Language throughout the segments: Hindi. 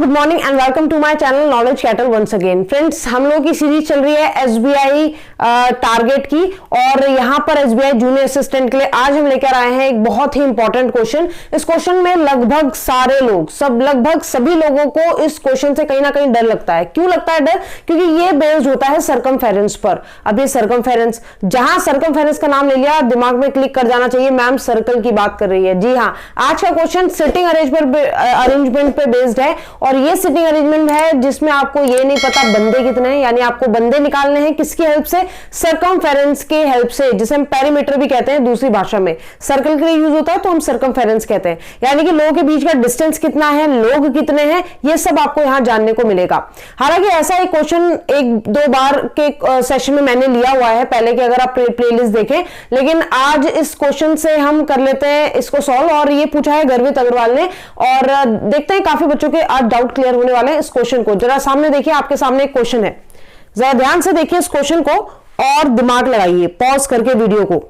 Good morning and welcome to my channel Knowledge Kettle once again. Friends, हम लोगों की सीरीज चल रही है एसबीआई टारगेट की और यहाँ पर एसबीआई जूनियर असिस्टेंट के लिए आज हम लेकर आए हैं एक बहुत ही इंपॉर्टेंट क्वेश्चन। इस क्वेश्चन में लगभग सारे लोग लगभग सभी लोगों को इस क्वेश्चन से कहीं ना कहीं डर लगता है। क्यों लगता है डर? क्योंकि ये बेस्ड होता है सरकमफेरेंस पर। अब ये सरकमफेरेंस, जहां सरकमफेरेंस का नाम ले लिया दिमाग में क्लिक कर जाना चाहिए, मैम सर्कल की बात कर रही है। जी हाँ, आज का क्वेश्चन सिटिंग अरेंजमेंट पे बेस्ड है और ये सिटिंग अरेंजमेंट है जिसमें आपको ये नहीं पता बंदे कितने हैं, यानी आपको बंदे निकालने हैं किसकी हेल्प से? सरकमफेरेंस के हेल्प से, जिसे हम पेरीमीटर भी कहते हैं दूसरी भाषा में। सर्कल के लिए यूज होता है तो हम सरकमफेरेंस कहते हैं, यानी कि लोगों के बीच का डिस्टेंस कितना है, लोग कितने हैं, ये सब आपको यहां जानने को मिलेगा। हालांकि ऐसा एक क्वेश्चन एक दो बार के सेशन में मैंने लिया हुआ है पहले कि अगर आप प्लेलिस्ट देखें, लेकिन आज इस क्वेश्चन से हम कर लेते हैं इसको सॉल्व। और ये पूछा है गर्वित अग्रवाल ने और देखते हैं काफी बच्चों के आज डाउट क्लियर होने वाले हैं इस क्वेश्चन को। जरा सामने देखिए, आपके सामने एक क्वेश्चन है, जरा ध्यान से देखिए इस क्वेश्चन को और दिमाग लगाइए पॉज करके वीडियो को।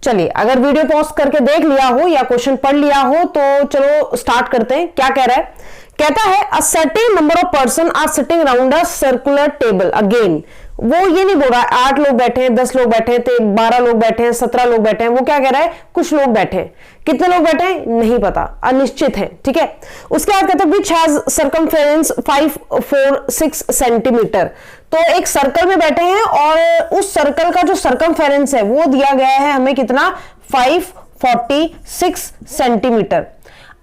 चलिए, अगर वीडियो पॉज करके देख लिया हो या क्वेश्चन पढ़ लिया हो तो चलो स्टार्ट करते हैं। क्या कह रहा है? कहता है a certain number of person are sitting around a circular table. Again वो ये नहीं बोल रहा है 8 लोग बैठे हैं, 10 लोग बैठे हैं, 12 लोग बैठे हैं, 17 लोग बैठे हैं। वो क्या कह रहा है? कुछ लोग बैठे हैं। कितने लोग बैठे हैं नहीं पता, अनिश्चित है। ठीक है, उसके बाद कहते हैं विच हैज सर्कमफेरेंस 546 सेंटीमीटर। तो एक सर्कल में बैठे हैं और उस सर्कल का जो सर्कमफेरेंस है वो दिया गया है हमें कितना? 546 सेंटीमीटर।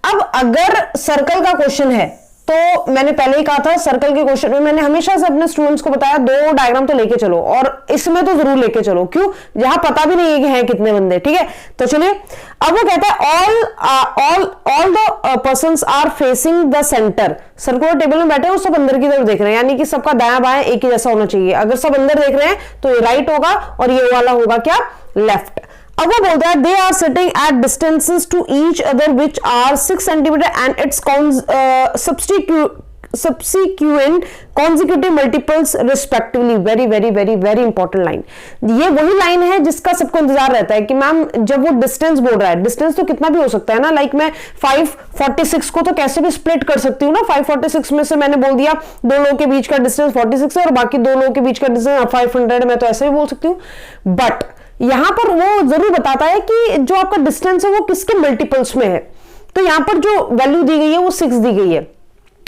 अब अगर सर्कल का क्वेश्चन है तो मैंने पहले ही कहा था सर्कल के क्वेश्चन में मैंने हमेशा से अपने स्टूडेंट्स को बताया 2 डायग्राम तो लेके चलो और इसमें तो जरूर लेके चलो। क्यों? जहां पता भी नहीं है कि हैं कितने बंदे। ठीक है, तो चलिए अब वो कहता है all the persons are facing the centre. Circular table में बैठे हैं, सब अंदर की तरफ देख रहे हैं, यानी कि सबका दायां बायां एक ही जैसा होना चाहिए। अगर सब अंदर देख रहे हैं तो ये राइट होगा और ये वाला होगा क्या? लेफ्ट। अब वो बोलता है they are sitting at distances to each other which are 6 centimetre and its subsequent consecutive multiples respectively। Very very very very important line. ये वही लाइन है जिसका सबको इंतजार रहता है कि मैम जब वो डिस्टेंस बोल रहा है, डिस्टेंस तो कितना भी हो सकता है ना, लाइक मैं 546 को तो कैसे भी स्प्लिट कर सकती हूँ ना। 546 में से मैंने बोल दिया 2 लोगों के बीच का डिस्टेंस 46 है और बाकी 2 लोगों के बीच का डिस्टेंस 500, मैं तो ऐसे भी बोल सकती हूँ। बट यहां पर वो जरूर बताता है कि जो आपका डिस्टेंस है वो किसके मल्टीपल्स में है। तो यहां पर जो वैल्यू दी गई है वो 6 दी गई है।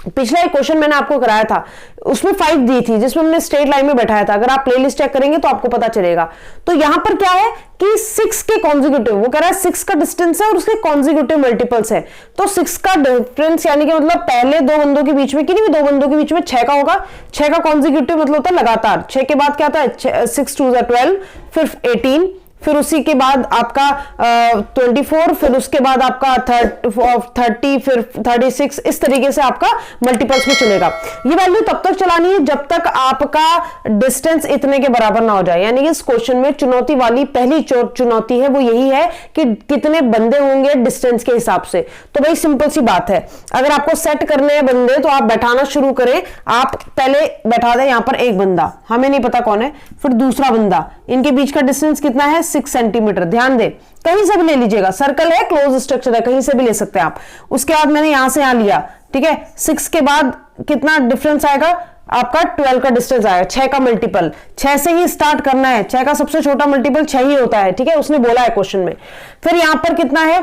पिछला एक क्वेश्चन मैंने आपको कराया था उसमें 5 दी थी जिसमें हमने स्ट्रेट लाइन में बैठाया था। अगर आप प्लेलिस्ट चेक करेंगे तो आपको पता चलेगा। तो यहां पर क्या है कि 6 के कॉन्जिक्यूटिव, वो कह रहा है 6 का डिस्टेंस है और उसके कॉन्जिक्यूटिव मल्टीपल्स है। तो 6 का डिफरेंस यानी कि मतलब पहले 2 बंदों के बीच में, कि नहीं 2 बंदों के बीच में 6 का होगा। 6 का कॉन्जिक्यूटिव मतलब होता है लगातार। 6 के बाद क्या आता है? 6 2 12, फिर 18, फिर उसी के बाद आपका 24, फिर उसके बाद आपका 30, फिर 36, इस तरीके से आपका मल्टीपल्स में चलेगा। ये वैल्यू तब तक चलानी है जब तक आपका डिस्टेंस इतने के बराबर ना हो जाए। यानी कि इस क्वेश्चन में चुनौती वाली पहली चुनौती है वो यही है कि कितने बंदे होंगे डिस्टेंस के हिसाब से। तो भाई सिंपल सी बात है, अगर आपको सेट करने हैं बंदे तो आप बैठाना शुरू करें। आप पहले बैठा दें यहां पर एक बंदा, हमें नहीं पता कौन है, फिर दूसरा बंदा, इनके बीच का डिस्टेंस कितना है? 6 सेंटीमीटर। ध्यान दे, कहीं से भी ले लीजिएगा, सर्कल है, क्लोज स्ट्रक्चर है, कहीं से भी ले सकते हैं आप। उसके बाद मैंने यहां से यहां लिया। ठीक है, 6 के बाद कितना डिफरेंस आएगा? आपका 12 का डिस्टेंस आएगा। 6 का मल्टीपल 6 से ही स्टार्ट करना है। 6 का सबसे छोटा मल्टीपल 6 ही होता है। ठीक है, उसने बोला है क्वेश्चन में। फिर यहां पर कितना है?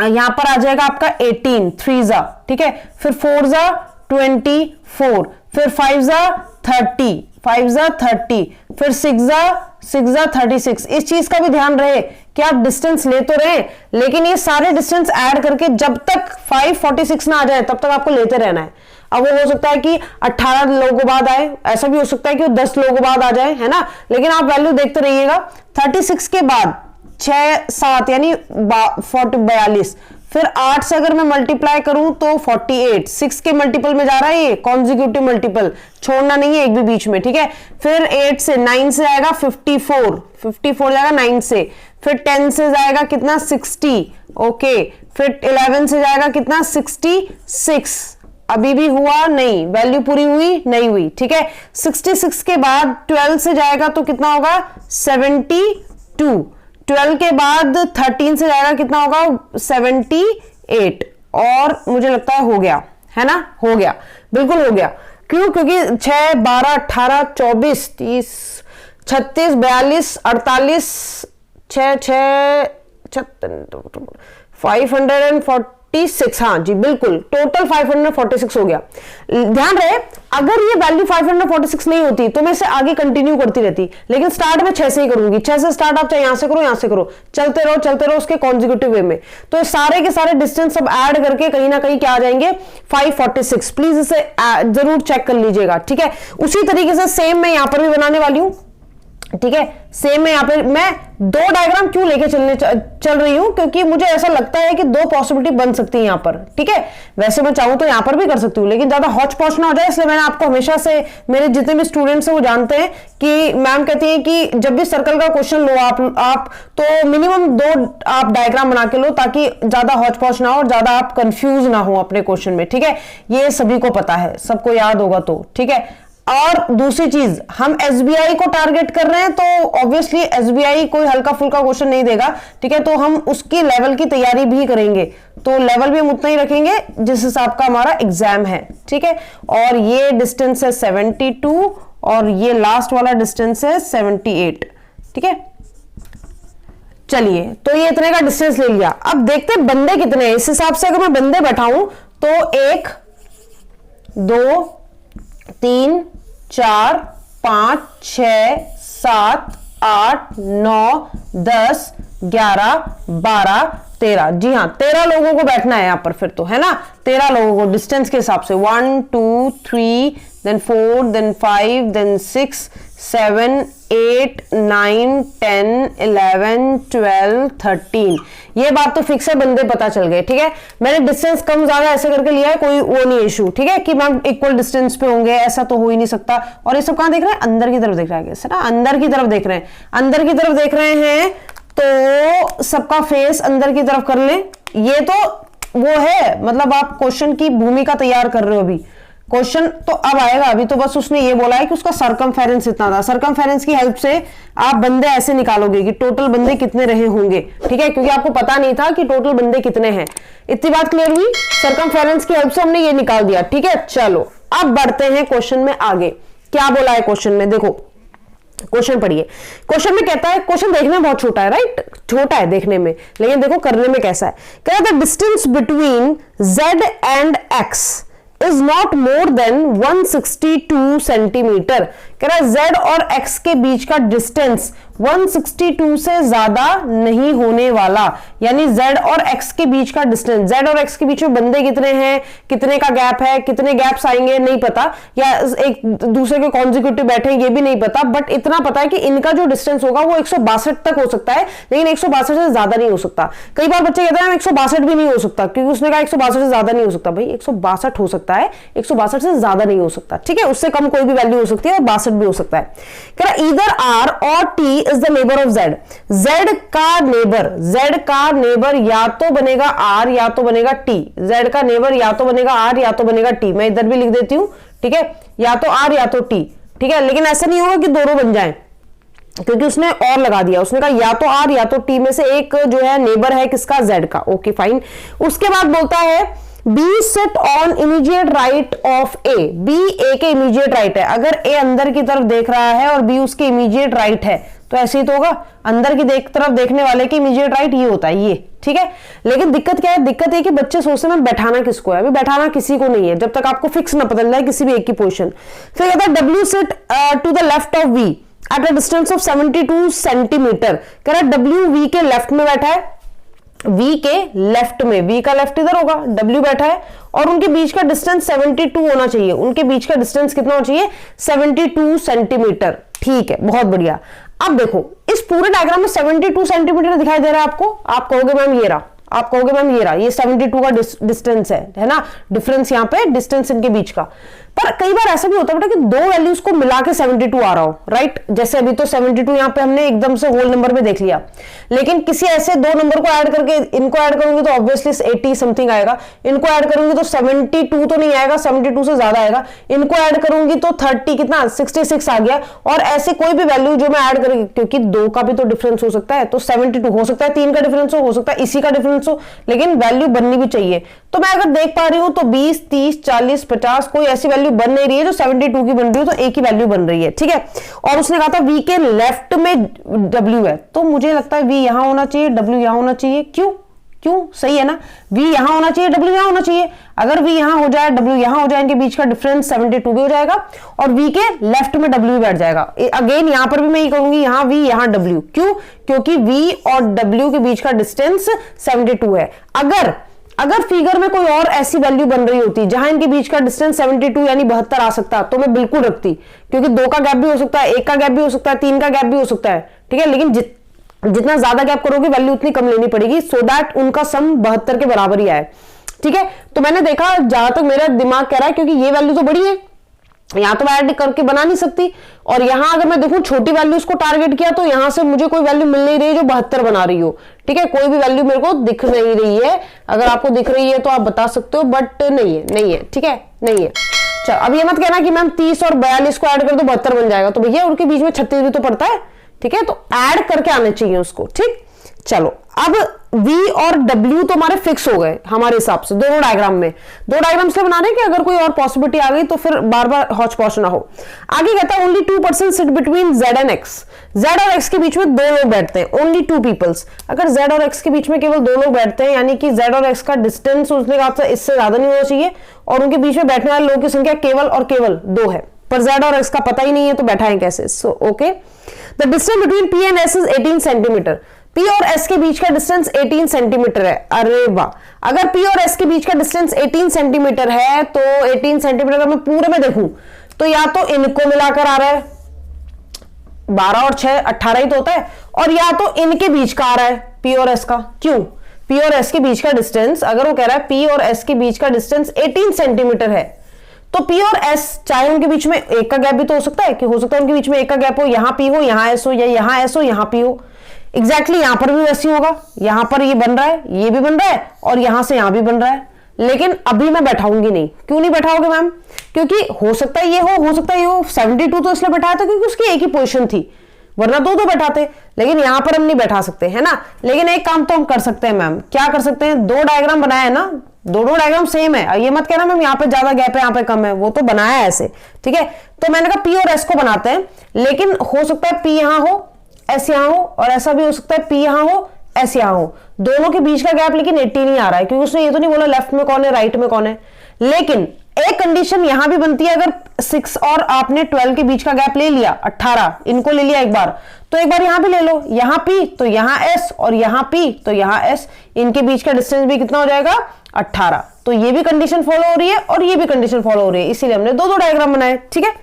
यहां पर आ जाएगा आपका 18, 3 जा। ठीक है, फिर 4 जा 24, फिर 5 जा 30, 5 जा 30, फिर 6 जा 36। इस चीज का भी ध्यान रहे कि आप डिस्टेंस ले तो रहे, लेकिन ये सारे डिस्टेंस ऐड करके जब तक 546 ना आ जाए तब तक आपको लेते रहना है। अब वो हो सकता है कि 18 लोगों बाद आए, ऐसा भी हो सकता है कि 10 लोगों बाद आ जाए, है ना, लेकिन आप वैल्यू देखते रहिएगा। 36 के बाद 6 7 यानी 42, फिर 8 से अगर मैं मल्टीप्लाई करूं तो 48, 6 के मल्टीपल में जा रहा है, ये कॉन्जिक्यूटिव मल्टीपल, छोड़ना नहीं है एक भी बीच में। ठीक है, फिर 8 से 9 से आएगा 54 जाएगा 9 से, फिर 10 से जाएगा कितना? 60। ओके, फिर 11 से जाएगा कितना? 66। अभी भी हुआ नहीं, वैल्यू पूरी हुई नहीं हुई। ठीक है, 66 के बाद 12 से जाएगा तो कितना होगा? 72। 12 के बाद 13 से जाएगा कितना होगा? 78। और मुझे लगता है हो गया, है ना, हो गया, बिल्कुल हो गया। क्यों? क्योंकि 6, 12, 18, 24, 30, 36, 42, 48, 6, 546, हाँ जी बिल्कुल, टोटल 546 हो गया। ध्यान रहे, अगर ये वैल्यू 546 नहीं होती तो मैं इसे आगे कंटिन्यू करती रहती, लेकिन स्टार्ट में 6 से ही करूंगी। 6 से स्टार्ट, आप चाहे यहां से करो, यहां से करो, चलते रहो उसके कॉन्जिक्यूटिव वे में। तो सारे के सारे डिस्टेंस सब ऐड करके कहीं ना कहीं क्या आ जाएंगे, 546। प्लीज इसे जरूर चेक कर लीजिएगा, ठीक है। उसी तरीके से सेम मैं यहां पर भी बनाने वाली हूं, ठीक है। सेम में यहां पे मैं 2 डायग्राम क्यों लेके चल रही हूं, क्योंकि मुझे ऐसा लगता है कि 2 पॉसिबिलिटी बन सकती है यहां पर, ठीक है। वैसे मैं चाहूं तो यहां पर भी कर सकती हूं, लेकिन ज्यादा हौच पौच ना हो जाए, इसलिए मैंने आपको हमेशा से, मेरे जितने भी स्टूडेंट्स हैं वो जानते हैं कि मैम कहती है कि जब भी सर्कल का क्वेश्चन लो आप तो मिनिमम 2 आप डायग्राम बना के लो, ताकि ज्यादा हौच पौच ना हो और ज्यादा आप कंफ्यूज ना हो अपने क्वेश्चन में, ठीक है। ये सभी को पता है, सबको याद होगा तो, ठीक है। और दूसरी चीज, हम एसबीआई को टारगेट कर रहे हैं, तो ऑब्वियसली एसबीआई कोई हल्का फुल्का क्वेश्चन नहीं देगा, ठीक है। तो हम उसकी लेवल की तैयारी भी करेंगे, तो लेवल भी हम उतना ही रखेंगे जिस हिसाब का हमारा एग्जाम है, ठीक है। और ये डिस्टेंस है 72 और ये लास्ट वाला डिस्टेंस है 78, ठीक है। चलिए, तो ये इतने का डिस्टेंस ले लिया। अब देखते हैं बंदे कितने हैं। इस हिसाब से अगर मैं बंदे बैठाऊं तो 1, 2, 3, 4, 5, 6, 7, 8, 9, 10, 11, 12, 13। जी हाँ, 13 लोगों को बैठना है यहां पर फिर तो, है ना। 13 लोगों को डिस्टेंस के हिसाब से 1, 2, 3, then 4, then 5, then 6, 7, 8, 9, 10, 11, 12, 13। ये बात तो फिक्स है, बंदे पता चल गए, ठीक है। मैंने डिस्टेंस कम ज्यादा ऐसे करके लिया है, कोई वो नहीं इशू, ठीक है, कि मैम इक्वल डिस्टेंस पे होंगे, ऐसा तो हो ही नहीं सकता। और ये सब कहां देख रहे हैं, अंदर की तरफ देख रहा है ना, अंदर की तरफ देख रहे हैं, अंदर की तरफ देख रहे हैं, तो सबका फेस अंदर की तरफ कर लें। ये तो वो है, मतलब आप क्वेश्चन की भूमिका तैयार कर रहे हो अभी, क्वेश्चन तो अब आएगा। अभी तो बस उसने ये बोला है कि उसका सरकमफेरेंस इतना था। सरकमफेरेंस की हेल्प से आप बंदे ऐसे निकालोगे कि टोटल बंदे कितने रहे होंगे, ठीक है, क्योंकि आपको पता नहीं था कि टोटल बंदे कितने हैं। इतनी बात क्लियर हुई। सरकमफेरेंस की हेल्प से हमने ये निकाल दिया, ठीक है। चलो अब बढ़ते हैं क्वेश्चन में आगे। क्या बोला है क्वेश्चन में, देखो क्वेश्चन पढ़िए। क्वेश्चन में कहता है, क्वेश्चन देखने में बहुत छोटा है, राइट, छोटा है देखने में, लेकिन देखो करने में कैसा है। कह रहा था distance between z and x is not more than 162 centimetre. कह रहा है z और x के बीच का डिस्टेंस 162 से ज्यादा नहीं होने वाला। यानी z और x के बीच का डिस्टेंस, z और x के बीच में बंदे कितने हैं, कितने का गैप है, कितने गैप्स आएंगे नहीं पता, या एक दूसरे के कॉन्जिक्यूटिव बैठे ये भी नहीं पता, बट इतना पता है कि इनका जो डिस्टेंस होगा वो 162 तक हो सकता है, लेकिन 162 से ज्यादा नहीं हो सकता। कई बार बच्चे कहते हैं 162 भी नहीं हो सकता, क्योंकि उसने कहा 162 से ज्यादा नहीं हो सकता। भाई 162 हो सकता है, 162 से ज्यादा नहीं हो सकता, ठीक है। उससे कम कोई भी वैल्यू हो सकती है और 62 भी हो सकता है। कह रहा ईदर आर और T is the neighbour of Z. Z का नेबर या तो बनेगा आर या तो बनेगा टी। जेड का नेबर या तो बनेगा आर या तो बनेगा टी। मैं इधर भी लिख देती हूं, ठीक है, या तो आर या तो टी, ठीक है। लेकिन ऐसा नहीं होगा कि दोनों बन जाएं, क्योंकि उसने और लगा दिया, उसने कहा या तो आर या तो टी में से एक जो है नेबर है किसका, जेड का। Okay fine. उसके बाद बोलता है B set on immediate right of A. B A के इमीडिएट राइट है। अगर ए अंदर की तरफ देख रहा है और बी उसके इमीडिएट राइट है तो ऐसे ही तो होगा, अंदर की तरफ देखने वाले के इमीडिएट राइट ये होता है, ये, ठीक है। लेकिन दिक्कत क्या है, दिक्कत ये कि बच्चे सोचते हैं बैठाना किसको है। अभी बैठाना किसी को नहीं है जब तक आपको फिक्स ना पता चल जाए किसी भी एक की पोजीशन। फिर कहता है W set to the left of V at a distance of 72 centimeter. कह रहा है डब्ल्यू वी के लेफ्ट में बैठा है, V के लेफ्ट में, V का लेफ्ट इधर होगा, W बैठा है, और उनके बीच का डिस्टेंस 72 होना चाहिए। उनके बीच का डिस्टेंस कितना होना चाहिए, 72 सेंटीमीटर, ठीक है, बहुत बढ़िया। अब देखो इस पूरे डायग्राम में 72 सेंटीमीटर दिखाई दे रहा है आपको। आप कहोगे मैम ये रहा, आप कहोगे मैम ये रहा, ये 72 का डिस्टेंस है ना, डिफरेंस यहाँ पे डिस्टेंस इनके बीच का। पर कई बार ऐसा भी होता है बेटा कि दो वैल्यूज को मिला के 72 आ रहा हो, राइट। जैसे अभी तो 72 यहां पे हमने एकदम से होल नंबर में देख लिया, लेकिन किसी ऐसे दो नंबर को ऐड करके इनको ऐड करूंगी तो ऑब्वियसली 80 समथिंग आएगा, इनको ऐड करूंगी तो 72 तो नहीं आएगा, 72 से ज्यादा आएगा, इनको ऐड करूंगी तो 30 कितना 66 आ गया। और ऐसे कोई भी वैल्यू जो मैं ऐड करूंगी, क्योंकि दो का भी तो डिफरेंस हो सकता है, तो 72 हो सकता है, 3 का डिफरेंस हो सकता है इसी का डिफरेंस हो, लेकिन वैल्यू बननी भी चाहिए। तो मैं अगर देख पा रही हूं तो 20, 30, 40, 50 कोई ऐसी वैल्यू बन नहीं रही है जो 72 की बन रही हो, तो एक ही वैल्यू बन रही है, ठीक है। और उसने कहा था v के लेफ्ट में w है, तो मुझे लगता है v यहां होना चाहिए, w यहां होना चाहिए। क्यों सही है ना, v यहां होना चाहिए, w यहां होना चाहिए। अगर v यहां हो जाए, w यहां हो जाए, इनके बीच का डिफरेंस 72 भी हो जाएगा और v के लेफ्ट में w बैठ जाएगा। अगेन यहां पर भी मैं ये कहूंगी, यहां v यहां w, क्यों, क्योंकि v और w के बीच का डिस्टेंस 72 है। अगर फिगर में कोई और ऐसी वैल्यू बन रही होती जहां इनके बीच का डिस्टेंस 72 यानी 72 आ सकता, तो मैं बिल्कुल रखती, क्योंकि 2 का गैप भी हो सकता है, 1 का गैप भी हो सकता है, 3 का गैप भी हो सकता है, ठीक है। लेकिन जितना ज्यादा गैप करोगे वैल्यू उतनी कम लेनी पड़ेगी, सो दैट उनका सम 72 के बराबर ही आए, ठीक है। तो मैंने देखा, जहां तक मेरा दिमाग कह रहा है, क्योंकि ये वैल्यू तो बड़ी है, यहां तो मैं ऐड करके बना नहीं सकती, और यहां अगर मैं देखूं छोटी वैल्यूज को टारगेट किया तो यहां से मुझे कोई वैल्यू मिल नहीं रही है जो 72 बना रही हो, ठीक है। कोई भी वैल्यू मेरे को दिख नहीं रही है, अगर आपको दिख रही है तो आप बता सकते हो, बट नहीं है, ठीक है, नहीं है। चलो अब ये मत कहना कि मैम 30 और 42 को ऐड कर दो 72 बन जाएगा, तो भैया उनके बीच में 36 भी तो पड़ता है, ठीक है, तो ऐड करके आने चाहिए उसको, ठीक। चलो अब v और w तो हमारे फिक्स हो गए हमारे हिसाब से दोनों डायग्राम में। दो डायग्राम से बना रहे हैं कि अगर कोई और पॉसिबिलिटी आ गई तो फिर बार बार हौच पौच ना हो। आगे कहता है only 2% sit between z and x। z और x के बीच में दो लोग बैठते हैं, ओनली 2 पीपल्स। अगर z और x के बीच में केवल दो लोग बैठते हैं, यानी कि z और x का डिस्टेंस उसने कहा इससे ज्यादा नहीं होना चाहिए, और उनके बीच में बैठने वाले लोगों की संख्या केवल और केवल 2 है, पर z और x का पता ही नहीं है तो बैठाएं कैसे। So okay, the distance between p and s is 18 centimetre. P और S के बीच का डिस्टेंस 18 सेंटीमीटर है। अरे वाह, अगर P और S के बीच का डिस्टेंस 18 सेंटीमीटर है तो 18 सेंटीमीटर अगर मैं पूरे में देखूं तो या तो इनको मिलाकर आ रहा है, 12 और 6 18 ही तो होता है, और या तो इनके बीच का आ रहा है P और S का। क्यों, P और S के बीच का डिस्टेंस, अगर वो कह रहा है P और S के बीच का डिस्टेंस 18 सेंटीमीटर है, तो P और S चाहे उनके बीच में एक का गैप भी तो हो सकता है, कि हो सकता है उनके बीच में एक का गैप हो, यहां P हो यहां S हो, या यहां S हो यहां P हो। एग्जैक्टली यहां पर भी वैसे होगा, यहां पर ये बन रहा है, ये भी बन रहा है, और यहां से यहां भी बन रहा है। लेकिन अभी मैं बैठाऊंगी नहीं। क्यों नहीं बैठाओगे मैम, क्योंकि हो सकता है ये हो सकता है ये हो। 72 तो इसलिए बैठाया था क्योंकि उसकी एक ही पोजीशन थी, वरना दो बैठाते, लेकिन यहां पर हम नहीं बैठा सकते, है ना। लेकिन एक काम तो हम कर सकते हैं मैम, क्या कर सकते हैं, दो डायग्राम बनाया है ना, दोनों डायग्राम सेम है, ये मत कहना मैम यहाँ पे ज्यादा गैप है यहाँ पे कम है, वो तो बनाया है ऐसे, ठीक है। तो मैंने कहा P और S को बनाते हैं, लेकिन हो सकता है P यहां हो S यहां हो, और ऐसा भी हो सकता है P यहां हो S यहां हो। दोनों के बीच का गैप लेकिन 18 ही आ रहा है, क्योंकि उसने ये तो नहीं बोला लेफ्ट में कौन है राइट में कौन है। लेकिन एक कंडीशन यहां भी बनती है, अगर 6 और आपने 12 के बीच का गैप ले लिया 18, इनको ले लिया एक बार, तो एक बार यहां भी ले लो, यहां P तो यहां S और यहां P तो यहां S, इनके बीच का डिस्टेंस भी कितना हो जाएगा 18। तो ये भी कंडीशन फॉलो हो रही है और ये भी कंडीशन फॉलो हो रही है, इसीलिए हमने दो डायग्राम बनाए, ठीक है।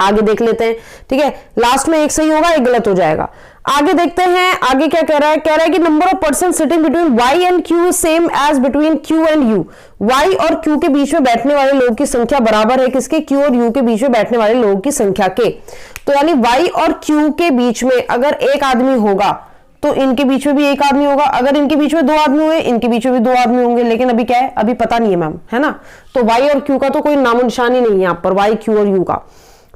आगे देख लेते हैं, ठीक है, लास्ट में एक सही होगा एक गलत हो जाएगा। आगे देखते हैं, आगे क्या कह रहा है, कह रहा है कि number of person sitting between y and q same as between q and u। y और q के बीच में बैठने वाले लोगों की संख्या बराबर है किसके, q और u के बीच में बैठने वाले लोगों की संख्या के। तो यानी y और q के बीच में अगर एक आदमी होगा तो इनके बीच में भी एक आदमी होगा, अगर इनके बीच में दो आदमी हुए इनके बीच में भी दो आदमी होंगे, लेकिन अभी क्या है, अभी पता नहीं है मैम, है ना। तो y और q का तो कोई नामो निशान ही नहीं है यहाँ पर, y q और u का।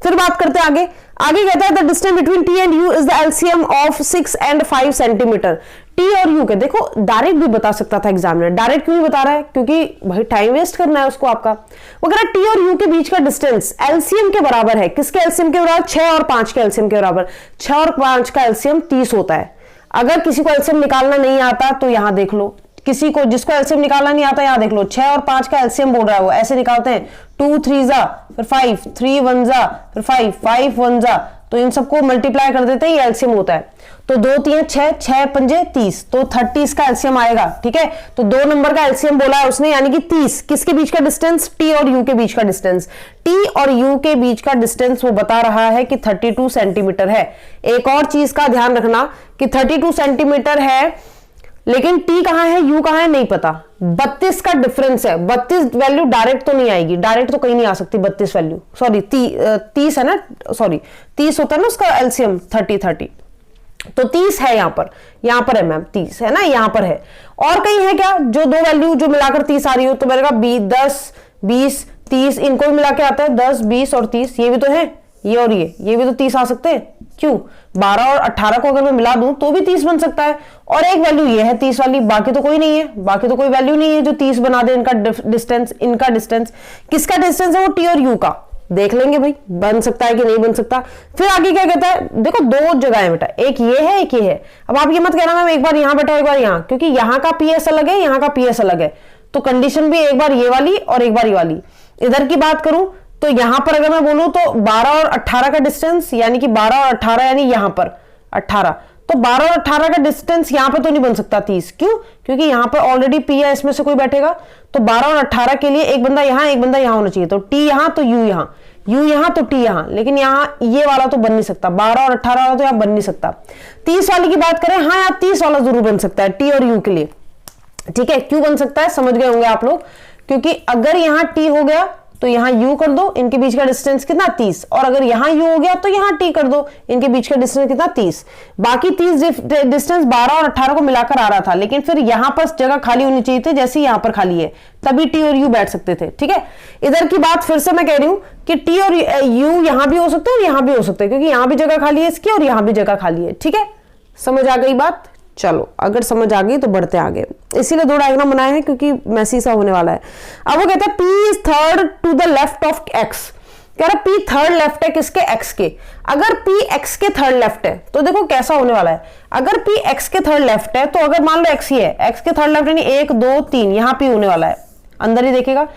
फिर बात करते हैं आगे, आगे कहता है the distance between t and u is the LCM of 6 and 5 centimetre. t और u के देखो डायरेक्ट भी बता सकता था एग्जामिनर, डायरेक्ट क्यों नहीं बता रहा है, क्योंकि भाई टाइम वेस्ट करना है उसको आपका। वो कह रहा है t और u के बीच का डिस्टेंस एलसीएम के बराबर है, किसके एलसीएम के बराबर, 6 और 5 के एलसीएम के बराबर। 6 और 5 का एलसीएम 30 होता है। अगर किसी को एलसीएम निकालना नहीं आता तो यहां देख लो, किसी को जिसको एलसीएम निकालना नहीं आता यहां देख लो, 6 और 5 का एलसीएम बोल रहा है वो, ऐसे निकालते हैं 2 3 जा फिर 5, 3 1 जा फिर 5, 5 1 जा, तो इन सबको मल्टीप्लाई कर देते हैं, ये एलसीएम होता है। तो 2 3 6, 6 पंजे 30, तो 30 का एलसीएम आएगा, ठीक है। तो दो नंबर का एलसीएम बोला है उसने, यानी कि 30। किसके बीच का डिस्टेंस, t और u के बीच का डिस्टेंस। t और u के बीच का डिस्टेंस वो बता रहा है कि 32 सेंटीमीटर है। एक और चीज का ध्यान रखना कि 32 सेंटीमीटर है, लेकिन टी कहां है, यू कहां है, नहीं पता। 32 का डिफरेंस है, 32 वैल्यू डायरेक्ट तो नहीं आएगी, डायरेक्ट तो कहीं नहीं आ सकती 32 वैल्यू, सॉरी 30 है ना, सॉरी 30 होता है ना उसका एलसीएम 30, तो 30 है यहां पर है मैम 30 है ना, यहां पर है। और कहीं है क्या जो दो वैल्यू जो मिलाकर 30 आ रही हो, तो मेरे का 10 20 30 इनको भी मिला के आता है 10 20 और 30, ये भी तो है, ये और ये भी तो 30 आ सकते हैं। क्यों, 12 और 18 को अगर मैं मिला दूं तो भी 30 बन सकता है। और एक वैल्यू ये है 30 वाली, बाकी तो कोई नहीं है, बाकी तो कोई वैल्यू नहीं है जो 30 बना दे। इनका डिस्टेंस किसका डिस्टेंस है, वो टी और यू का। देख लेंगे भाई बन सकता है कि नहीं बन सकता। फिर आगे क्या कहता है, देखो दो जगह है बेटा, एक ये है एक ये है। अब आप ये मत कहना मैम एक बार यहां बैठा एक बार यहां, क्योंकि यहां का पीएस अलग है, यहां का पीएस अलग है, तो कंडीशन भी एक बार ये वाली और एक बार ये वाली। इधर की बात करूं तो यहां पर अगर मैं बोलूं तो 12 और 18 का डिस्टेंस, यानी कि 12 और 18 यानी यहां पर 18, तो 12 और 18 का डिस्टेंस यहां पे तो नहीं बन सकता 30। क्यों, क्योंकि यहां पर ऑलरेडी पी है, इसमें से कोई बैठेगा, तो 12 और 18 के लिए एक बंदा यहां एक बंदा यहां होना चाहिए, तो टी यहां तो यू यहां तो टी यहां, लेकिन यहां ये वाला तो बन नहीं सकता, 12 और 18 वाला तो यहां बन नहीं सकता। 30 वाली की बात करें, हाँ यार 30 वाला जरूर बन सकता है टी और यू के लिए। ठीक है, क्यों बन सकता है समझ गए होंगे आप लोग, क्योंकि अगर यहां टी हो गया तो यहां u कर दो, इनके बीच का डिस्टेंस कितना 30, और अगर यहां u हो गया तो यहां t कर दो, इनके बीच का डिस्टेंस कितना 30। बाकी 30 डिस्टेंस 12 और 18 को मिलाकर आ रहा था, लेकिन फिर यहां पर जगह खाली होनी चाहिए थी, जैसे यहां पर खाली है तभी t और u बैठ सकते थे। ठीक है, इधर की बात फिर से मैं कह रही हूं कि t और u यहां भी हो सकते हैं और यहां भी हो सकते हैं, क्योंकि यहां भी जगह खाली है इसकी और यहां भी जगह खाली है। ठीक है, समझ आ गई बात। चलो अगर समझ आ गई तो बढ़ते आगे, इसीलिए दो डायग्राम बनाए हैं क्योंकि मैसी सा होने वाला है। अब वो कहता है P is third to the left of X, कह रहा P थर्ड लेफ्ट है किसके, X के। अगर P X के थर्ड लेफ्ट है तो देखो कैसा होने वाला है, अगर P X के थर्ड लेफ्ट है तो अगर मान लो X ही है, X के थर्ड लेफ्ट यानी 1 2 3 यहां P होने वाला है, अंदर ही देखेगा,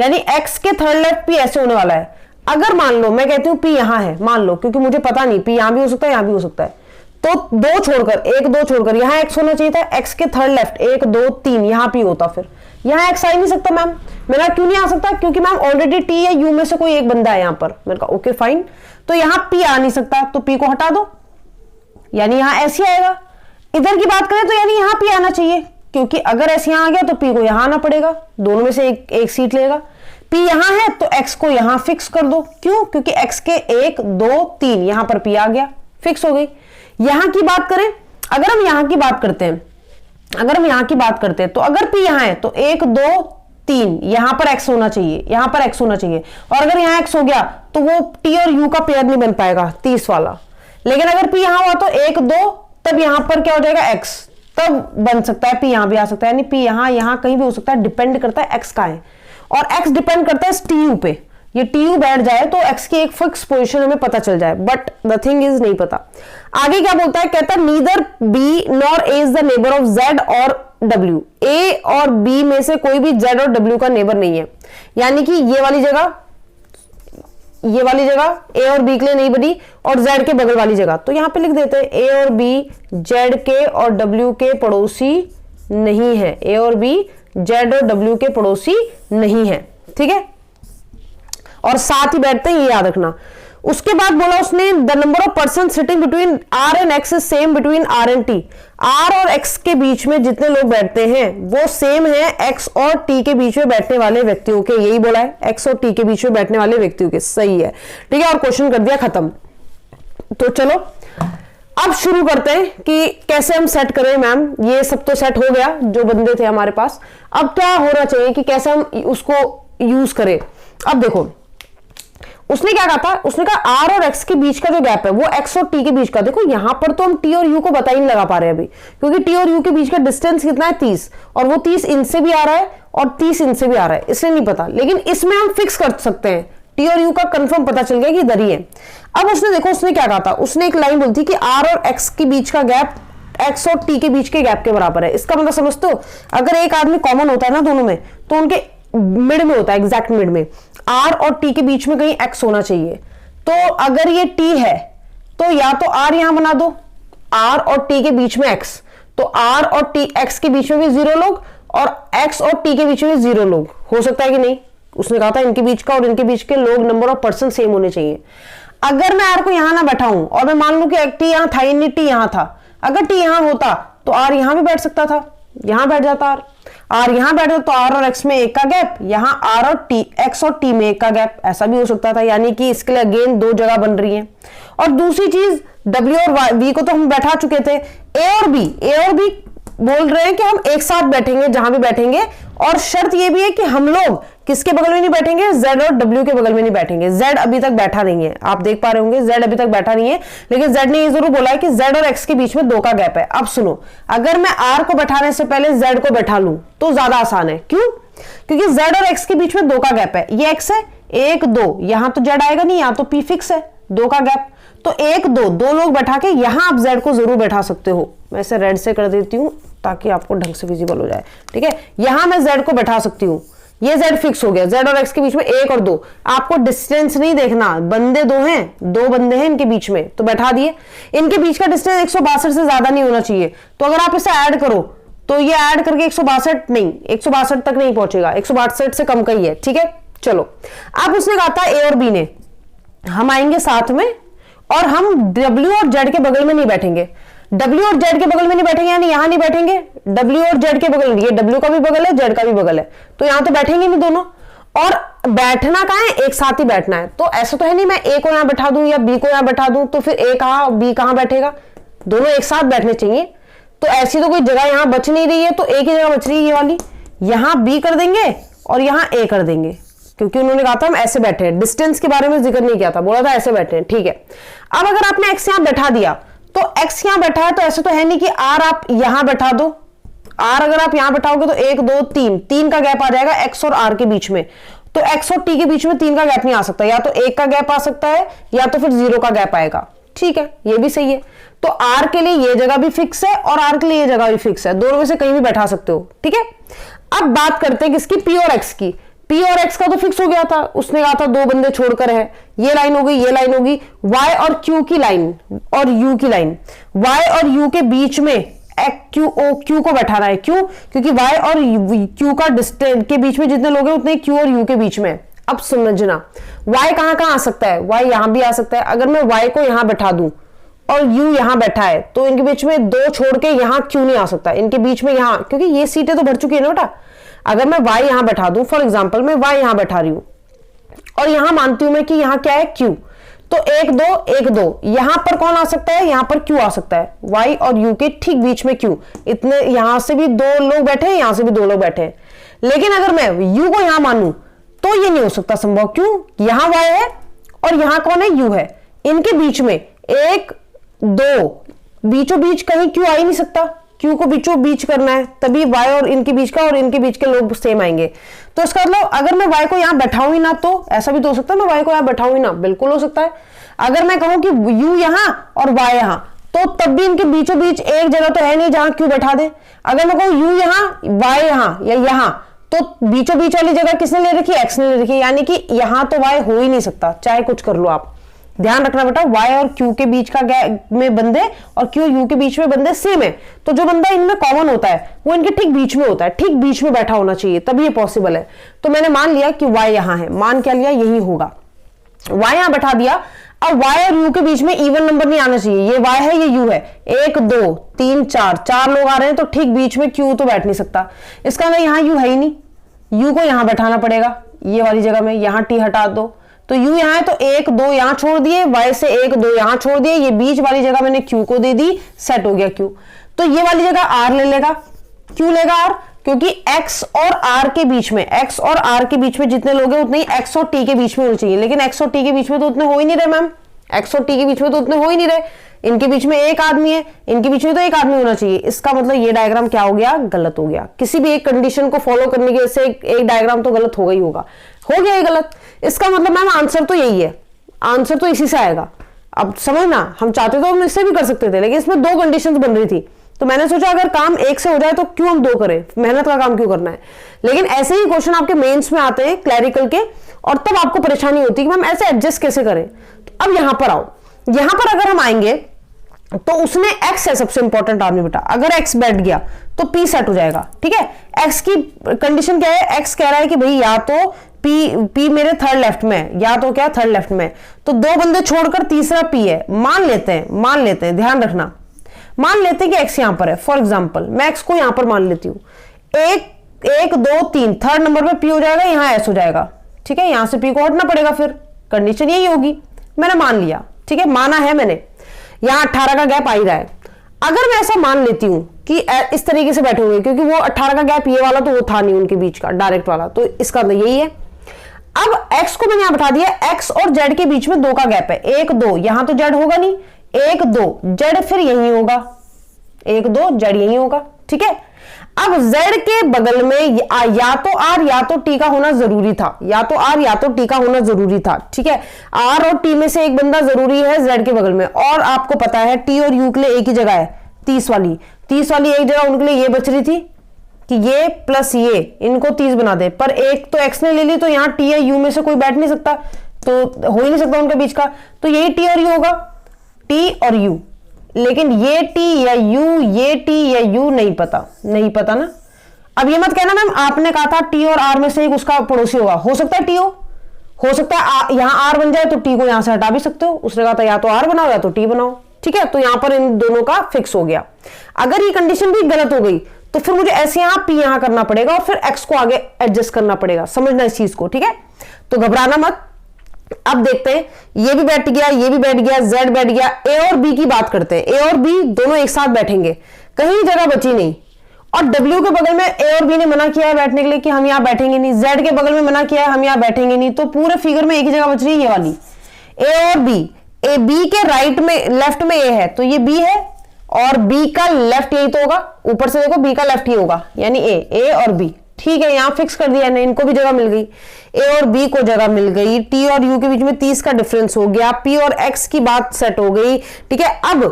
यानी X के थर्ड लेफ्ट P ऐसे होने वाला है। अगर मान लो मैं कहती हूँ P यहां है, मान लो, क्योंकि मुझे पता नहीं P यहां भी हो सकता है यहां भी हो सकता है, तो 2 छोड़कर 1 2 छोड़कर यहां x होना चाहिए था, x के थर्ड लेफ्ट 1 2 3 यहां p होता, फिर यहां x आ ही नहीं सकता मैम। मेरा क्यों नहीं आ सकता, क्योंकि मैम ऑलरेडी t या u में से कोई एक बंदा है यहां पर। मैंने कहा ओके फाइन, तो यहां p आ नहीं सकता, तो p को हटा दो, यानी यहां ऐसे आएगा। इधर की बात करें तो यानी यहां p आना चाहिए, क्योंकि अगर ऐसे यहां आ गया तो p को यहां आना पड़ेगा, दोनों में से एक सीट लेगा। p यहां है तो x को यहां फिक्स कर दो, क्यों, क्योंकि x के 1 2 3 यहां पर p आ गया, फिक्स हो गई। यहां की बात करें, अगर हम यहां की बात करते हैं, तो अगर p यहां है तो 1 2 3 यहां पर x होना चाहिए, यहां पर x होना चाहिए, और अगर यहां x हो गया तो वो t और u का पेयर नहीं बन पाएगा 30 वाला। लेकिन अगर p यहां हुआ तो 1 2 तब यहां पर क्या हो जाएगा x, तब बन सकता है p यहां भी आ सकता है, यानी p यहां कहीं भी हो सकता है, डिपेंड करता है x का है, और x डिपेंड करता है tu पे। ये tu बैठ जाए तो x की एक फिक्स पोजीशन हमें पता चल जाए, बट द थिंग इज नहीं पता। आगे क्या बोलता है, कहता है neither b nor a is the neighbour of z और w, a और b में से कोई भी z और w का नेबर नहीं है, यानी कि ये वाली जगह a और b के लिए नहीं बनी, और z के बगल वाली जगह, तो यहां पे लिख देते हैं a और b z के और w के पड़ोसी नहीं है, a और b z और w के पड़ोसी नहीं है। ठीक है, और साथ ही बैठते हैं, ये याद रखना। उसके बाद बोला उसने the number of person sitting between r and x is same between r and t, r और x के बीच में जितने लोग बैठते हैं वो सेम है x और t के बीच में बैठने वाले व्यक्तियों के, यही बोला है x और t के बीच में बैठने वाले व्यक्तियों के, सही है। ठीक है, और क्वेश्चन कर दिया खत्म। तो चलो अब शुरू करते हैं कि कैसे हम सेट करें। मैम ये सब तो सेट हो गया जो बंदे थे हमारे पास, अब क्या होना चाहिए कि कैसे हम उसको यूज करें। अब देखो उसने क्या कहा था, उसने कहा r और x के बीच का जो गैप है वो x और t के बीच का, देखो यहां पर तो हम t और u को बता ही नहीं लगा पा रहे अभी, क्योंकि t और u के बीच का डिस्टेंस कितना है 30, और वो 30 इनसे भी आ रहा है और 30 इनसे भी आ रहा है, इसलिए नहीं पता, लेकिन इसमें हम फिक्स कर सकते हैं, t और u का कंफर्म पता चल गया कि इधर ही है। अब उसने देखो उसने क्या कहा था, उसने एक लाइन बोली थी कि r और x के बीच का गैप x और t के बीच के गैप के बराबर है। इसका मतलब समझते हो, अगर एक आदमी कॉमन होता है ना दोनों में, तो उनके मिड में होता है, एग्जैक्ट मिड में, r और t के बीच में कहीं x होना चाहिए। तो अगर ये t है तो या तो r यहां बना दो, r और t के बीच में x, तो r और t x के बीच में भी 0 लोग और x और t के बीच में भी 0 लोग, हो सकता है कि नहीं। उसने कहा था इनके बीच का और इनके बीच के लोग नंबर ऑफ पर्सन सेम होने चाहिए। अगर मैं r को यहां ना बैठा हूं और मैं मान लूं कि t यहां था ही नहीं, t यहां था, अगर t यहां होता तो r यहां भी बैठ सकता था, यहां बैठ जाता आर यहां बैठ जाता तो आर और एक्स में एक का गैप, यहां आर और टी, एक्स और टी में एक का गैप, ऐसा भी हो सकता था। यानी कि इसके लिए अगेन दो जगह बन रही है। और दूसरी चीज डब्ल्यू और वी को तो हम बैठा चुके थे, ए और बी बोल रहे हैं कि हम एक साथ बैठेंगे जहां भी बैठेंगे, और शर्त यह भी है कि हम लोग किसके बगल में नहीं बैठेंगे, जेड और डब्ल्यू के बगल में नहीं बैठेंगे। जेड अभी तक बैठा नहीं है, आप देख पा रहे होंगे जेड अभी तक बैठा नहीं है, लेकिन जेड ने ये जरूर बोला है कि जेड और एक्स के बीच में दो का गैप है। अब सुनो, अगर मैं आर को बैठाने से पहले जेड को बैठा लूं तो ज्यादा आसान है। क्यों? क्योंकि जेड और एक्स के बीच में दो का गैप है, ये एक्स है, एक दो, यहां तो जेड आएगा नहीं, यहां तो पी फिक्स है, दो का गैप, तो एक दो लोग बैठा के यहां आप जेड को जरूर बैठा सकते हो। मैं इसे रेड से कर देती हूं ताकि आपको ढंग से विजिबल हो जाए, ठीक है। यहां मैं जेड को बैठा सकती हूं, ये जेड फिक्स हो गया, जेड और एक्स के बीच में एक और दो, आपको डिस्टेंस नहीं देखना, बंदे दो हैं, दो बंदे हैं इनके बीच में, तो बैठा दिए। इनके बीच का डिस्टेंस 162 से ज्यादा नहीं होना चाहिए, तो अगर आप इसे ऐड करो तो ये ऐड करके 162 नहीं, 162 तक नहीं पहुंचेगा, 162 से कम का ही है, ठीक है। चलो, अब उसने कहा था ए और बी ने हम आएंगे साथ में, और हम डब्ल्यू और जेड के बगल में नहीं बैठेंगे। डब्ल्यू और जेड के बगल में नहीं बैठेंगे यानी यहां नहीं बैठेंगे, डब्ल्यू और जेड के बगल में, ये डब्ल्यू का भी बगल है, जेड का भी बगल है, तो यहां तो बैठेंगे नहीं दोनों। और बैठना कहां है, एक साथ ही बैठना है। तो ऐसा तो है नहीं मैं ए को यहां बैठा दूं या बी को यहां बैठा दूं तो फिर ए कहां बी कहां बैठेगा, दोनों एक साथ बैठने चाहिए। तो ऐसी तो कोई जगह यहां बच नहीं रही है, तो एक ही जगह बच रही है ये वाली, यहां बी कर देंगे और यहां ए कर देंगे, क्योंकि उन्होंने कहा था हम ऐसे बैठे हैं, डिस्टेंस के बारे में जिक्र नहीं किया था, बोला था ऐसे बैठे हैं, ठीक है। अब अगर आपने एक्स यहां बैठा दिया तो एक्स यहां बैठा है, तो ऐसे तो है नहीं कि आर आप यहां बैठा दो, आर अगर आप यहां बैठाओगे तो एक दो तीन का गैप आ जाएगा एक्स और आर के बीच में, तो एक्स और टी के बीच में तीन का गैप नहीं आ सकता, या तो एक का गैप आ सकता है या तो फिर जीरो का गैप आएगा, ठीक है, ये भी सही है। तो आर के लिए ये जगह भी फिक्स है और आर के लिए ये जगह भी फिक्स है, दोनों में से कहीं भी बैठा सकते हो, ठीक है। अब बात करते हैं किसकी, पी और एक्स की। पी और एक्स का तो फिक्स हो गया था, उसने कहा था दो बंदे छोड़कर है, ये लाइन हो गई, ये लाइन होगी, वाई और क्यू की लाइन और यू की लाइन, वाई और यू के बीच में क्यू को बैठाना है। क्यों? क्योंकि वाई और क्यू का डिस्टेंस के बीच में जितने लोग हैं उतने क्यू और यू के बीच में। अब समझना, वाई कहां कहां आ सकता है, वाई यहां भी आ सकता है। अगर मैं वाई को यहां बैठा दूं और यू यहां बैठा है तो इनके बीच में दो छोड़ के यहां क्यू नहीं आ सकता, इनके बीच में यहां, क्योंकि ये सीटें तो भर चुकी है ना बेटा। अगर मैं y यहां बैठा दूं, फॉर एग्जांपल मैं y यहां बैठा रही हूं और यहां मानती हूं मैं कि यहां क्या है, q, तो एक दो यहां पर कौन आ सकता है, यहां पर q आ सकता है, y और u के ठीक बीच में q, इतने यहां से भी दो लोग बैठे हैं, यहां से भी दो लोग बैठे हैं। लेकिन अगर मैं u को यहां मानूं तो ये नहीं हो सकता संभव, क्यों? यहां y है और यहां कौन है, u है, इनके बीच में एक दो बीचों बीच कहीं q आ ही नहीं सकता, क्यू को बीचों बीच करना है, तभी वाई और इनके बीच का और इनके बीच के लोग सेम आएंगे। तो इसका मतलब अगर मैं वाई को यहां बैठाऊं ही ना, तो ऐसा भी तो हो सकता है मैं वाई को यहां बैठाऊं ही ना, बिल्कुल हो सकता है। अगर मैं कहूं कि यू यहां और वाई यहां, तो तब भी इनके बीचों बीच एक जगह तो है नहीं जहां क्यू बैठा दे। अगर मैं कहूं यू यहां वाई यहां या यहां, तो बीचों बीच वाली जगह किसने ले रखी है, एक्स ने ले रखी है, यानी कि यहां तो वाई हो ही नहीं सकता, चाहे कुछ कर लो आप। ध्यान रखना बेटा, y और q के बीच का में बंदे और q u के बीच में बंदे सेम है, तो जो बंदा इनमें कॉमन होता है वो इनके ठीक बीच में होता है, ठीक बीच में बैठा होना चाहिए, तभी ये पॉसिबल है। तो मैंने मान लिया कि y यहां है, मान क्या लिया, यही होगा, y यहां बैठा दिया। अब y और u के बीच में इवन नंबर नहीं आना चाहिए, ये y है ये u है, एक दो तीन चार लोग आ रहे हैं, तो ठीक बीच में q तो बैठ नहीं सकता, इसका मतलब यहां u है ही नहीं, u को यहां बैठाना पड़ेगा, ये वाली जगह में, यहां t हटा दो, तो u यहां है तो एक दो यहां छोड़ दिए, y से एक दो यहां छोड़ दिए, ये बीच वाली जगह मैंने q को दे दी, सेट हो गया q। तो ये वाली जगह r ले लेगा, क्यों लेगा r, क्योंकि x और r के बीच में, x और r के बीच में जितने लोग हैं उतने ही x और t के बीच में होने चाहिए, लेकिन x और t के बीच में तो उतने हो ही नहीं रहे मैम, x और t के बीच में तो उतने हो ही नहीं रहे, इनके बीच में एक आदमी है, इनके बीच में तो एक आदमी होना चाहिए। इसका मतलब ये डायग्राम क्या हो गया, गलत हो गया। किसी भी एक कंडीशन को फॉलो करने की वजह से एक डायग्राम तो गलत होगा ही होगा, हो गया ये गलत। इसका मतलब मैम आंसर तो यही है, आंसर तो इसी से आएगा। अब समझना, हम चाहते तो हम इससे भी कर सकते थे, लेकिन इसमें दो कंडीशंस बन रही थी, तो मैंने सोचा अगर काम एक से हो जाए तो क्यों हम दो करें, मेहनत का काम क्यों करना है। लेकिन ऐसे ही क्वेश्चन आपके मेंस में आते हैं क्लैरिकल के, और तब आपको परेशानी होती है कि मैम ऐसे एडजस्ट कैसे करें। तो अब यहां पर आओ, यहां पर अगर हम आएंगे तो उसने x है सबसे इंपॉर्टेंट आदमी बेटा, अगर x बैठ गया तो p सेट हो जाएगा, ठीक है। x की कंडीशन क्या है, x कह रहा है कि भाई या तो p मेरे थर्ड लेफ्ट में, या तो क्या थर्ड लेफ्ट में, तो दो बंदे छोड़कर तीसरा p है, मान लेते हैं ध्यान रखना, मान लेते हैं कि x यहां पर है, फॉर एग्जाम्पल मैं x को यहां पर मान लेती हूं, 1 2 3, थर्ड नंबर पे p हो जाएगा, यहां s हो जाएगा, ठीक है, यहां से p को हटना पड़ेगा, फिर कंडीशन यही होगी। मैंने मान लिया, ठीक है, माना है मैंने, यहां 18 का गैप आ ही रहा है। अगर मैं ऐसा मान लेती हूं कि इस तरीके से बैठे हुए, क्योंकि वो 18 का गैप ये वाला तो वो था नहीं उनके बीच का डायरेक्ट वाला, तो इसका यही है। अब x को मैंने यहां बैठा दिया, x और z के बीच में 2 का गैप है, 1 2, यहां तो z होगा नहीं, 1 2 z फिर यही होगा, 1 2 z यही होगा, ठीक है। अब z के बगल में या तो r या तो t का होना जरूरी था, या तो r या तो t का होना जरूरी था, ठीक है। r और t में से एक बंदा जरूरी है z के बगल में, और आपको पता है t और u के लिए एक ही जगह है, 30 वाली एक जगह उनके लिए ये बच रही थी कि ये प्लस ये, इनको 30 बना दे, पर एक तो x ने ले ली, तो यहां t या u में से कोई बैठ नहीं सकता, तो हो ही नहीं सकता उनके बीच का, तो यही t और u होगा, t और u। लेकिन ये t या u, ये t या u नहीं पता ना। अब ये मत कहना मैम आपने कहा था t और r में से एक उसका पड़ोसी होगा, हो सकता है t हो सकता है यहां r बन जाए तो t को यहां से हटा भी सकते हो, उसने कहा था या तो r बनाओ या तो t बनाओ, ठीक है। तो यहां पर इन दोनों का फिक्स हो गया। अगर ये कंडीशन भी गलत हो गई तो फिर मुझे ऐसे यहां p यहां करना पड़ेगा और फिर x को आगे एडजस्ट करना पड़ेगा, समझना इस चीज को, ठीक है। तो घबराना मत। अब देखते हैं, ये भी बैठ गया, ये भी बैठ गया, z बैठ गया, a और b की बात करते हैं। a और b दोनों एक साथ बैठेंगे, कहीं जगह बची नहीं, और w के बगल में a और b ने मना किया है बैठने के लिए कि हम यहां बैठेंगे नहीं, z के बगल में मना किया है हम यहां बैठेंगे नहीं, तो पूरे फिगर में एक ही जगह बच रही है ये वाली a और b। ए बी के राइट में लेफ्ट में a है, तो ये b है, और b का लेफ्ट यही तो होगा, ऊपर से देखो b का लेफ्ट ही होगा, यानी a और b, ठीक है। यहां फिक्स कर दिया ना, इनको भी जगह मिल गई, a और b को जगह मिल गई, t और u के बीच में 30 का डिफरेंस हो गया, p और x की बात सेट हो गई, ठीक है। अब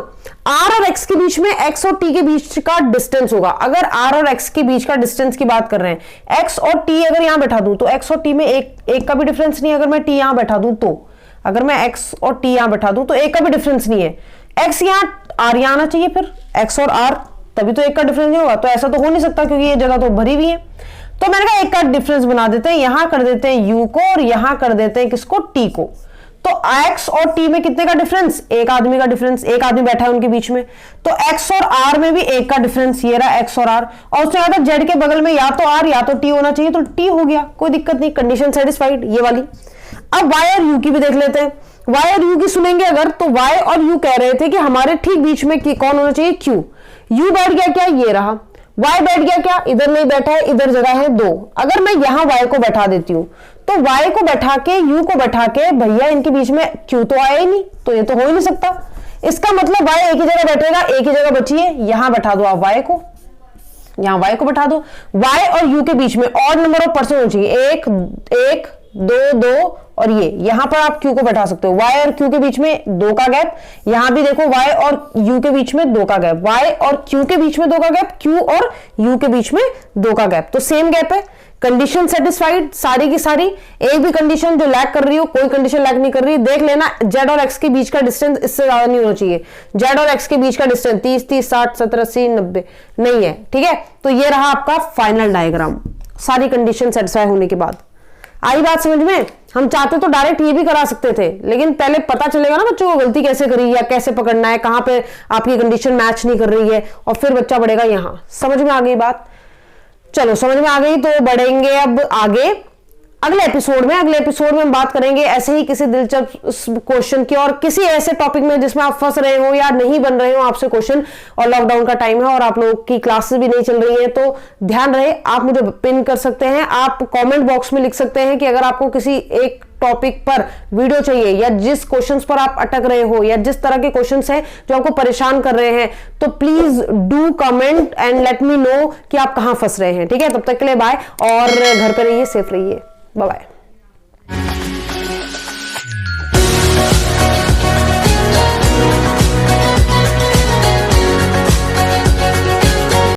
r और x के बीच में x और t के बीच का डिस्टेंस होगा। अगर r और x के बीच का डिस्टेंस की बात कर रहे हैं, x और t अगर यहां बैठा दूं तो x और t में एक का भी डिफरेंस नहीं है। अगर मैं t यहां बैठा दूं तो, अगर मैं x और t यहां बैठा दूं तो एक का भी डिफरेंस नहीं है, x यहां r यहां आना चाहिए, फिर x और r, तभी तो एक का डिफरेंस नहीं होगा, तो ऐसा तो हो नहीं सकता क्योंकि ये जगह तो भरी हुई है। तो मैंने कहा एक का डिफरेंस बना देते हैं, यहां कर देते हैं u को और यहां कर देते हैं किसको, t को। तो x और t में कितने का डिफरेंस, एक आदमी का डिफरेंस, एक आदमी बैठा है उनके बीच में, तो x और r में भी एक का डिफरेंस, ये रहा x और r, और उसने कहा था z के बगल में या तो r या तो t होना चाहिए, तो t हो गया, कोई दिक्कत नहीं, कंडीशन सेटिस्फाइड ये वाली। अब y और u की भी देख लेते हैं। y और u की सुनेंगे अगर, तो y और u कह रहे थे कि हमारे ठीक बीच में कौन होना चाहिए, q। u बैठ गया क्या, ये रहा, y बैठ गया क्या, इधर नहीं बैठा है, इधर जगह है 2। अगर मैं यहां y को बैठा देती हूं तो y को बैठा के u को बैठा के, भैया इनके बीच में q तो आया ही नहीं, तो ये तो हो ही नहीं सकता। इसका मतलब y एक ही जगह बैठेगा, एक ही जगह बची है, यहां बैठा दो आप y को, यहां y को बैठा दो। y और u के बीच में ऑड नंबर ऑफ पर्सन होना चाहिए, 1 1 2 2, और ये यहां पर आप q को बैठा सकते हो। y और q के बीच में 2 का गैप, यहां भी देखो y और u के बीच में 2 का गैप, y और q के बीच में 2 का गैप, q और u के बीच में 2 का गैप, तो सेम गैप है। कंडीशन सेटिस्फाइड सारी की सारी, एक भी कंडीशन जो लैग कर रही हो, कोई कंडीशन लैग नहीं कर रही। देख लेना z और x के बीच का डिस्टेंस इससे ज्यादा नहीं होना चाहिए, z और x के बीच का डिस्टेंस 30 30 60 70 80 90 नहीं है, ठीक है। तो ये रहा आपका फाइनल डायग्राम, सारी कंडीशन सेटिस्फाई होने के बाद। आई बात समझ में? हम चाहते तो डायरेक्ट ये भी करा सकते थे, लेकिन पहले पता चलेगा ना बच्चों को गलती कैसे करी या कैसे पकड़ना है, कहां पे आपकी कंडीशन मैच नहीं कर रही है, और फिर बच्चा बढ़ेगा यहां। समझ में आ गई बात? चलो समझ में आ गई तो बढ़ेंगे अब आगे अगले एपिसोड में हम बात करेंगे ऐसे ही किसी दिलचस्प क्वेश्चन की, और किसी ऐसे टॉपिक में जिसमें आप फंस रहे हो या नहीं बन रहे हो आपसे क्वेश्चन, और लॉकडाउन का टाइम है और आप लोगों की क्लासेस भी नहीं चल रही है, तो ध्यान रहे आप मुझे पिन कर सकते हैं, आप कमेंट बॉक्स में लिख सकते हैं कि अगर आपको किसी एक टॉपिक पर वीडियो चाहिए, या जिस क्वेश्चंस पर आप अटक रहे हो, या जिस तरह के क्वेश्चंस हैं जो आपको परेशान कर रहे हैं, तो please do comment and let me know कि आप कहां फंस रहे हैं, ठीक है। तब तक के लिए बाय, और घर पे रहिए, सेफ रहिए, बाय बाय।